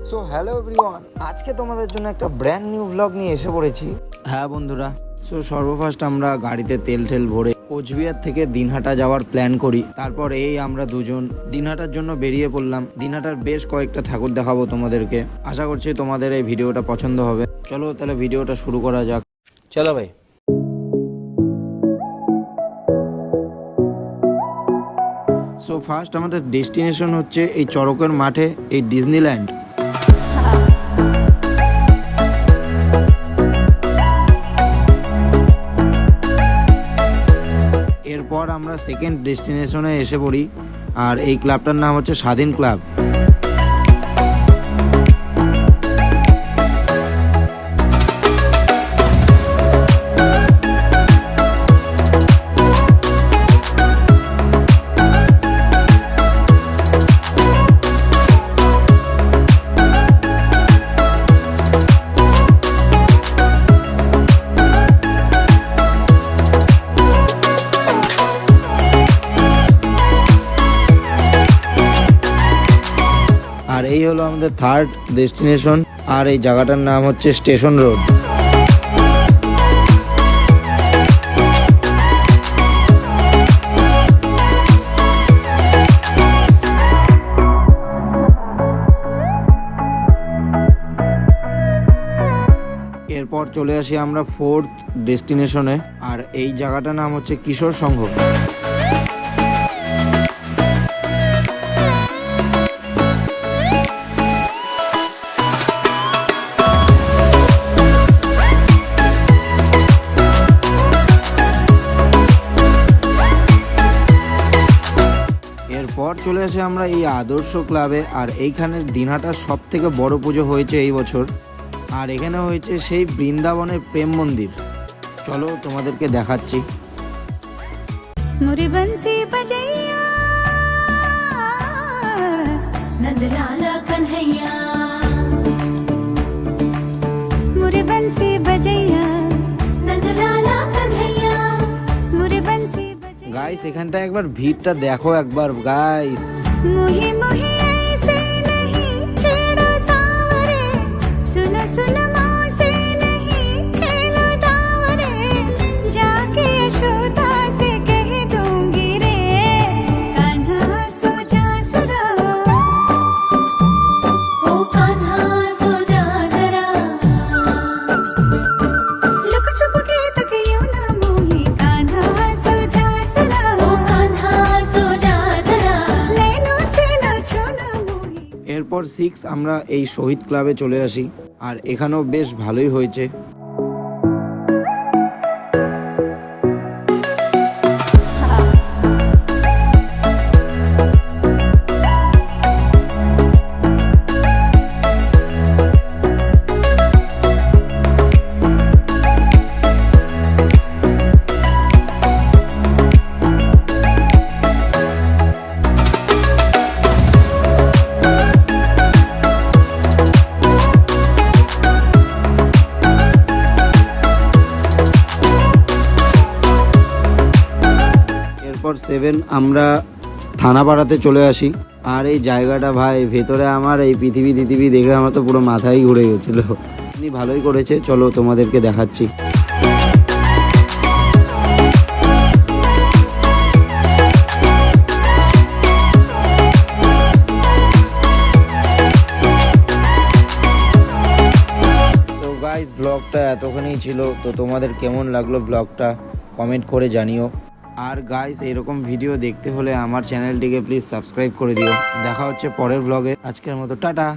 So hello everyone, আজকে তোমাদের জন্য একটা ব্র্যান্ড নিউ ব্লগ নিয়ে এসে পড়েছি। হ্যাঁ বন্ধুরা, সো সর্বফার্স্ট আমরা গাড়িতে তেল ভরে কোচবিহার থেকে দিনহাটা যাওয়ার প্ল্যান করি। তারপর আমরা দুজন দিনহাটার জন্য বেরিয়ে পড়লাম। দিনহাটার বেশ কয়েকটা ঠাকুর দেখাবো তোমাদেরকে। আশা করছি তোমাদের এই ভিডিওটা পছন্দ হবে। চলো তাহলে ভিডিওটা শুরু করা যাক। চলো ভাই। সো ফার্স্ট আমাদের ডেস্টিনেশন হচ্ছে এই চড়কের মাঠে, এই ডিজনিল্যান্ড। এরপর আমরা সেকেন্ড ডেস্টিনেশনে এসে পড়ি, আর এই ক্লাবটার নাম হচ্ছে স্বাধীন ক্লাব। আর এই হলো আমাদের থার্ড ডেস্টিনেশন, আর এই জায়গাটার নাম হচ্ছে স্টেশন রোড। এরপর চলে আসি আমরা ফোর্থ ডেস্টিনেশনে, আর এই জায়গাটার নাম হচ্ছে কিশোর সংঘ। এরপর চলে আসি আমরা এই আদর্শ ক্লাবে, আর এইখানের দিনহাটার সব থেকে বড় পুজো হয়েছে এই বছর। আর এখানে হয়েছে সেই বৃন্দাবনের প্রেম মন্দির। চলো তোমাদেরকে দেখাচ্ছি। मुरी बंसी बजैया नंदलाला कन्हैया, मुरी बंसी बजैया नंदलाला कन्हैया, मुरी बंसी बजैया। গাইস এখানটা একবার ভিড়টা দেখো একবার গাইস। मुही मुही ऐसे नहीं छेड़ो सावरे, सुन सुन मौसे नहीं खेलो दावरे, जाके यशोदा से कह दूंगी रे, कान्हा सो जा सदा, ओ कान्हा सो जा जरा, लुक छुप के तक यूं ना मोही, कान्हा सो जा सदा, ओ कान्हा सो जा जरा, नैनों से ना छूना मोही। এরপর 6 আমরা এই শহীদ ক্লাবে চলে আসি, আর এখানেও বেশ ভালোই হয়েছে। এরপর 7 আমরা থানাপাড়াতে চলে আসি, আর এই জায়গাটা ভাই ভেতরে আমার এই পৃথিবী দেখে আমার তো পুরো মাথায় ঘুরে গেছিল। উনি ভালোই করেছে, চলো তোমাদেরকে দেখাচ্ছি। সো গাইস, ব্লগটা এতখানেই ছিল। তো তোমাদের কেমন লাগলো ব্লগটা কমেন্ট করে জানিও। আর গাইস এরকম ভিডিও দেখতে হলে আমার চ্যানেলটিকে প্লিজ সাবস্ক্রাইব করে দিও। দেখা হচ্ছে পরের ব্লগে। আজকের মতো টাটা।